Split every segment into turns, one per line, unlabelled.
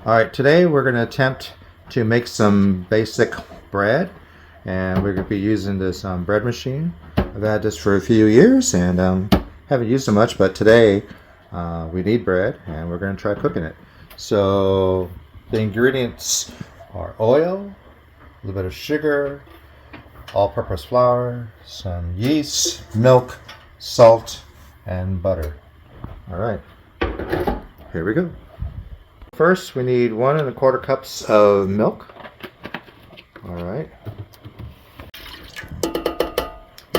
Alright, today we're going to attempt to make some basic bread, and we're going to be using this bread machine. I've had this for a few years and haven't used it much, but today we need bread and we're going to try cooking it. So the ingredients are oil, a little bit of sugar, all-purpose flour, some yeast, milk, salt, and butter. Alright, here we go. First, we need 1 1/4 cups of milk. All right.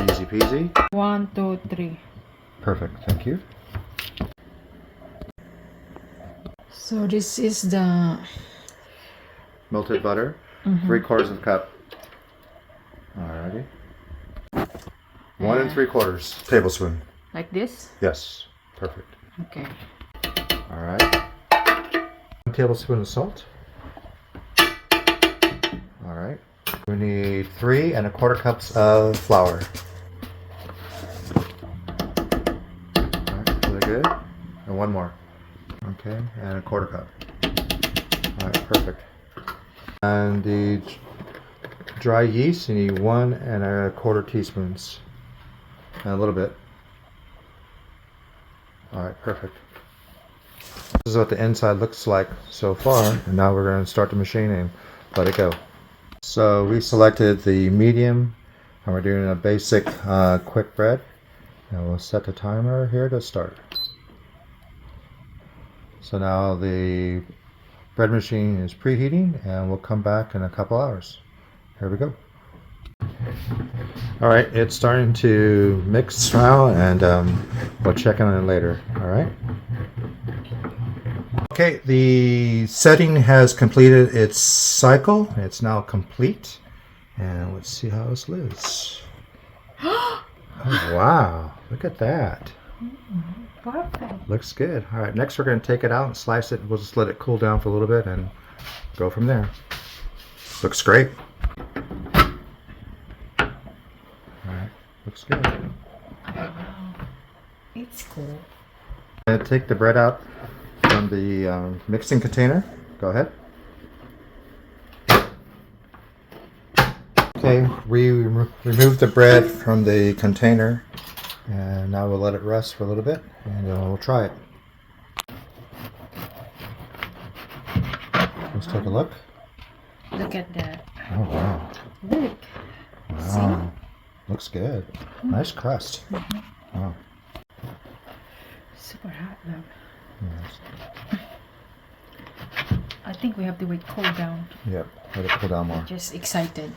Easy peasy.
1, 2, 3.
Perfect. Thank you.
So this is the
Melted butter. 3/4 cup. Alrighty. 1 3/4 tablespoon.
like this.
Yes. Perfect.
Okay.
All right. 1 tablespoon of salt. All right. We need 3 1/4 cups of flour. All right, really good. And 1 more. Okay, and 1/4 cup. All right, perfect. And the dry yeast, you need 1 1/4 teaspoons. And a little bit. All right, perfect. This is what the inside looks like so far, and now we're going to start the machine and let it go. So we selected the medium, and we're doing a basic quick bread, and we'll set the timer here to start. So now the bread machine is preheating, and we'll come back in a couple hours. Here we go. All right, it's starting to mix now, and we'll check on it later. All right. Okay, the setting has completed its cycle. It's now complete, and let's see how this lives. Oh wow! Look at that.
Perfect.
Looks good. All right, next we're going to take it out and slice it. We'll just let it cool down for a little bit and go from there. Looks great. Looks good.
Wow. It's cool.
I'm going to take the bread out from the mixing container. Go ahead. Okay, we removed the bread from the container, and now we'll let it rest for a little bit, and then we'll try it. Let's take a look.
Look at that.
Oh wow.
Look.
Wow. Looks good. Nice crust. Wow.
Super hot, love.
Yes.
I think we have to wait cool down.
Yep. Let it cool down more.
Just excited.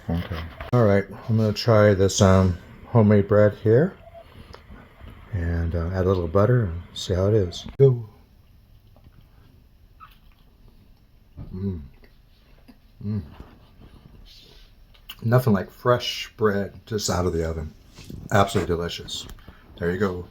Okay. All right. I'm gonna try this homemade bread here, and add a little butter and see how it is. Go. Nothing like fresh bread just out of the oven. Absolutely delicious. There you go.